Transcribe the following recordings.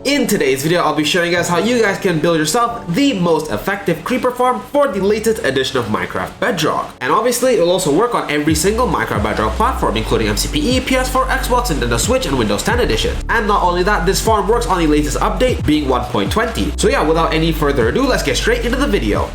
In today's video, I'll be showing you guys how you guys can build yourself the most effective creeper farm for the latest edition of Minecraft Bedrock. And obviously, it will also work on every single Minecraft Bedrock platform, including mcpe, PS4, Xbox, Nintendo Switch, and Windows 10 edition. And not only that, this farm works on the latest update, being 1.20. So yeah, without any further ado, let's get straight into the video.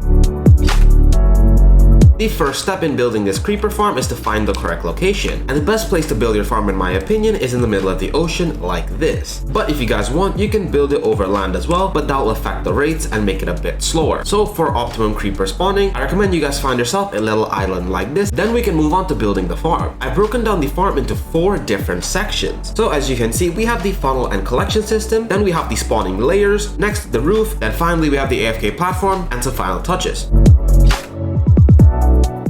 The first step in building this creeper farm is to find the correct location, and the best place to build your farm in my opinion is in the middle of the ocean like this. But if you guys want, you can build it over land as well, but that will affect the rates and make it a bit slower. So for optimum creeper spawning, I recommend you guys find yourself a little island like this, then we can move on to building the farm. I've broken down the farm into 4 different sections. So as you can see, we have the funnel and collection system, then we have the spawning layers, next the roof, then finally we have the AFK platform and some final touches.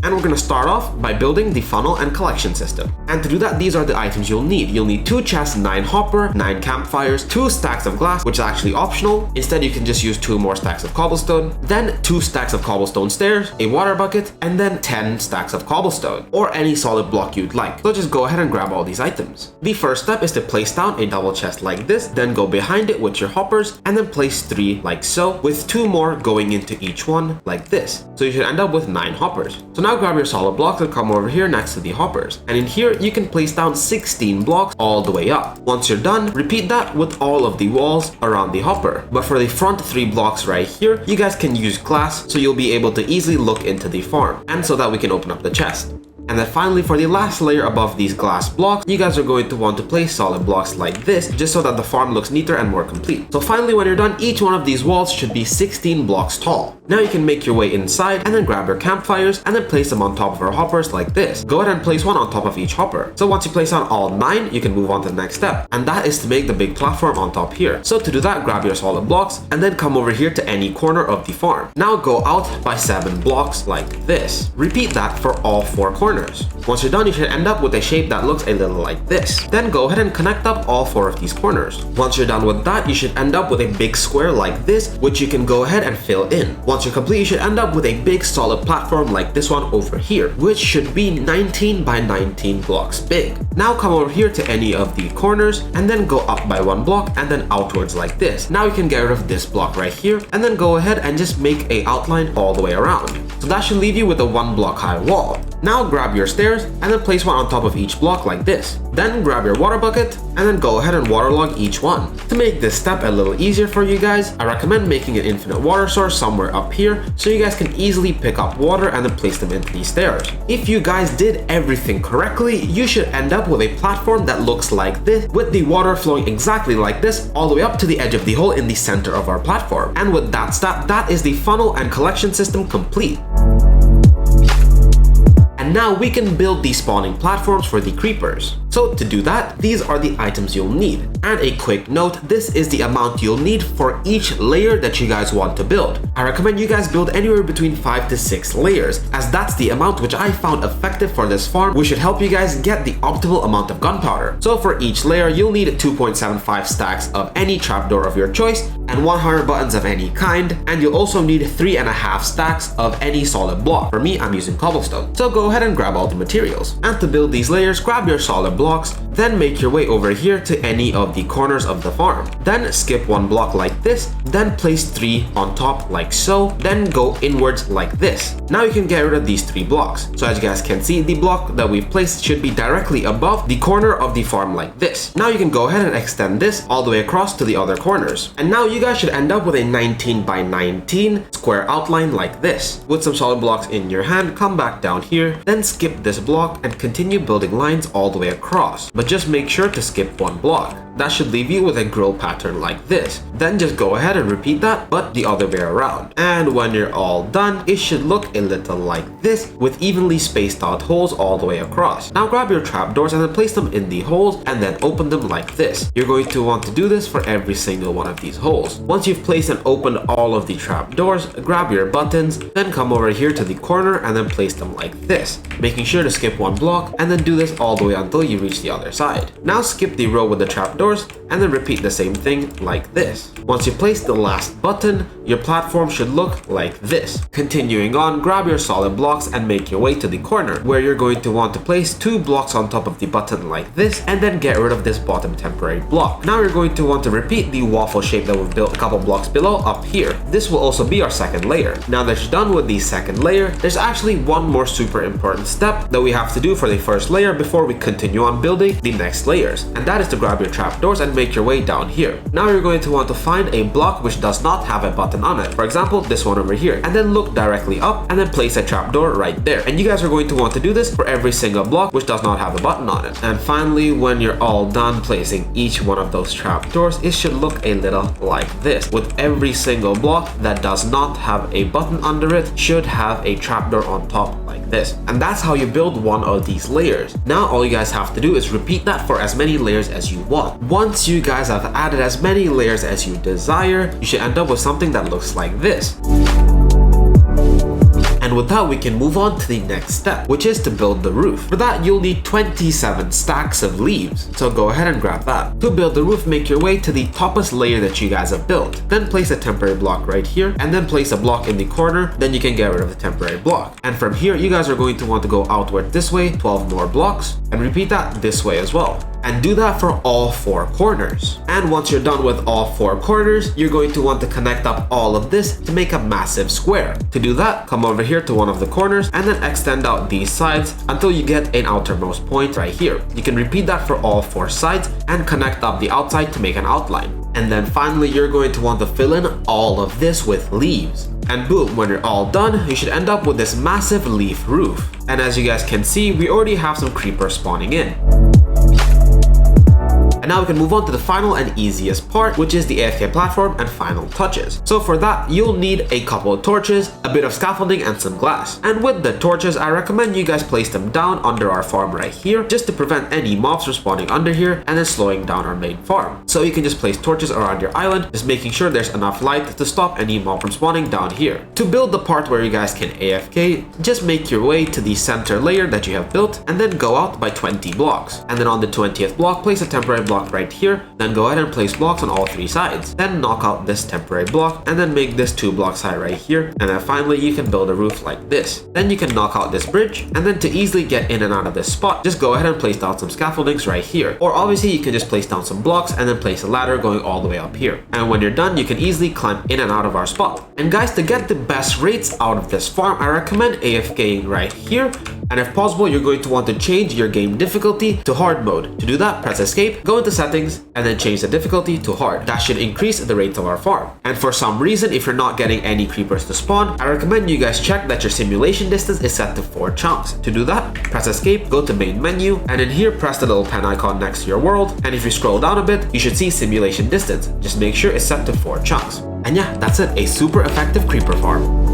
And we're going to start off by building the funnel and collection system. And to do that, these are the items you'll need. You'll need 2 chests, 9 hopper, 9 campfires, 2 stacks of glass, which is actually optional. Instead, you can just use 2 more stacks of cobblestone, then 2 stacks of cobblestone stairs, a water bucket, and then 10 stacks of cobblestone, or any solid block you'd like. So just go ahead and grab all these items. The first step is to place down a double chest like this, then go behind it with your hoppers, and then place 3 like so, with 2 more going into each one like this. So you should end up with 9 hoppers. So now grab your solid blocks and come over here next to the hoppers. And in here, you can place down 16 blocks all the way up. Once you're done, repeat that with all of the walls around the hopper. But for the front 3 blocks right here, you guys can use glass so you'll be able to easily look into the farm, and so that we can open up the chest. And then finally, for the last layer above these glass blocks, you guys are going to want to place solid blocks like this, just so that the farm looks neater and more complete. So finally, when you're done, each one of these walls should be 16 blocks tall. Now you can make your way inside and then grab your campfires and then place them on top of our hoppers like this. Go ahead and place one on top of each hopper. So once you place on all 9, you can move on to the next step. And that is to make the big platform on top here. So to do that, grab your solid blocks and then come over here to any corner of the farm. Now go out by 7 blocks like this. Repeat that for all 4 corners. Once you're done, you should end up with a shape that looks a little like this. Then go ahead and connect up all 4 of these corners. Once you're done with that, you should end up with a big square like this, which you can go ahead and fill in. Once you're complete, you should end up with a big solid platform like this one over here, which should be 19 by 19 blocks big. Now come over here to any of the corners and then go up by 1 block and then outwards like this. Now you can get rid of this block right here and then go ahead and just make a outline all the way around. So that should leave you with a 1 block high wall. Now grab your stairs and then place one on top of each block like this. Then grab your water bucket and then go ahead and waterlog each one. To make this step a little easier for you guys, I recommend making an infinite water source somewhere up here so you guys can easily pick up water and then place them into these stairs. If you guys did everything correctly, you should end up with a platform that looks like this, with the water flowing exactly like this all the way up to the edge of the hole in the center of our platform. And with that step, that is the funnel and collection system complete. And now we can build these spawning platforms for the creepers. So to do that, these are the items you'll need. And a quick note, this is the amount you'll need for each layer that you guys want to build. I recommend you guys build anywhere between 5 to 6 layers, as that's the amount which I found effective for this farm, which should help you guys get the optimal amount of gunpowder. So for each layer, you'll need 2.75 stacks of any trapdoor of your choice and 100 buttons of any kind, and you'll also need 3.5 stacks of any solid block. For me, I'm using cobblestone. So go ahead and grab all the materials. And to build these layers, grab your solid blocks, then make your way over here to any of the corners of the farm. Then skip 1 block like this, then place 3 on top like so, then go inwards like this. Now you can get rid of these 3 blocks. So as you guys can see, the block that we've placed should be directly above the corner of the farm like this. Now you can go ahead and extend this all the way across to the other corners. And now you guys should end up with a 19 by 19 square outline like this. With some solid blocks in your hand, come back down here, then skip this block and continue building lines all the way across. But just make sure to skip 1 block. That should leave you with a grill pattern like this. Then just go ahead and repeat that, but the other way around. And when you're all done, it should look a little like this, with evenly spaced out holes all the way across. Now grab your trapdoors and then place them in the holes and then open them like this. You're going to want to do this for every single one of these holes. Once you've placed and opened all of the trapdoors, grab your buttons, then come over here to the corner and then place them like this, making sure to skip 1 block and then do this all the way until you reach the other side. Now skip the row with the trapdoor trapdoors, and then repeat the same thing like this. Once you place the last button, your platform should look like this. Continuing on, grab your solid blocks and make your way to the corner, where you're going to want to place 2 blocks on top of the button like this, and then get rid of this bottom temporary block. Now you're going to want to repeat the waffle shape that we've built a couple blocks below up here. This will also be our second layer. Now that you're done with the second layer, there's actually one more super important step that we have to do for the first layer before we continue on building the next layers, and that is to grab your trapdoors and make your way down here. Now you're going to want to find a block which does not have a button on it, for example this one over here, and then look directly up and then place a trapdoor right there. And you guys are going to want to do this for every single block which does not have a button on it. And finally, when you're all done placing each one of those trapdoors, it should look a little like this, with every single block that does not have a button under it should have a trapdoor on top like this. And that's how you build one of these layers. Now all you guys have to do is repeat that for as many layers as you want. Once you guys have added as many layers as you desire, you should end up with something that looks like this. And with that, we can move on to the next step, which is to build the roof. For that, you'll need 27 stacks of leaves, so go ahead and grab that. To build the roof, make your way to the toppest layer that you guys have built. Then place a temporary block right here, and then place a block in the corner, then you can get rid of the temporary block. And from here, you guys are going to want to go outward this way, 12 more blocks, and repeat that this way as well. And do that for all 4 corners. And once you're done with all 4 corners, you're going to want to connect up all of this to make a massive square. To do that, come over here to one of the corners and then extend out these sides until you get an outermost point right here. You can repeat that for all 4 sides and connect up the outside to make an outline. And then finally, you're going to want to fill in all of this with leaves. And boom, when you're all done, you should end up with this massive leaf roof. And as you guys can see, we already have some creepers spawning in. And now we can move on to the final and easiest part, which is the AFK platform and final touches. So for that, you'll need a couple of torches, a bit of scaffolding, and some glass. And with the torches, I recommend you guys place them down under our farm right here, just to prevent any mobs from spawning under here and then slowing down our main farm. So you can just place torches around your island, just making sure there's enough light to stop any mob from spawning down here. To build the part where you guys can AFK, just make your way to the center layer that you have built, and then go out by 20 blocks. And then on the 20th block, place a temporary block right here, then go ahead and place blocks on all 3 sides. Then knock out this temporary block and then make this 2 blocks high right here, and then finally you can build a roof like this. Then you can knock out this bridge, and then to easily get in and out of this spot, just go ahead and place down some scaffoldings right here. Or obviously you can just place down some blocks and then place a ladder going all the way up here. And when you're done, you can easily climb in and out of our spot. And guys, to get the best rates out of this farm, I recommend AFKing right here. And if possible, you're going to want to change your game difficulty to hard mode. To do that, press escape, go into settings, and then change the difficulty to hard. That should increase the rates of our farm. And for some reason, if you're not getting any creepers to spawn, I recommend you guys check that your simulation distance is set to 4 chunks. To do that, press escape, go to main menu, and in here, press the little pen icon next to your world. And if you scroll down a bit, you should see simulation distance. Just make sure it's set to 4 chunks. And yeah, that's it, a super effective creeper farm.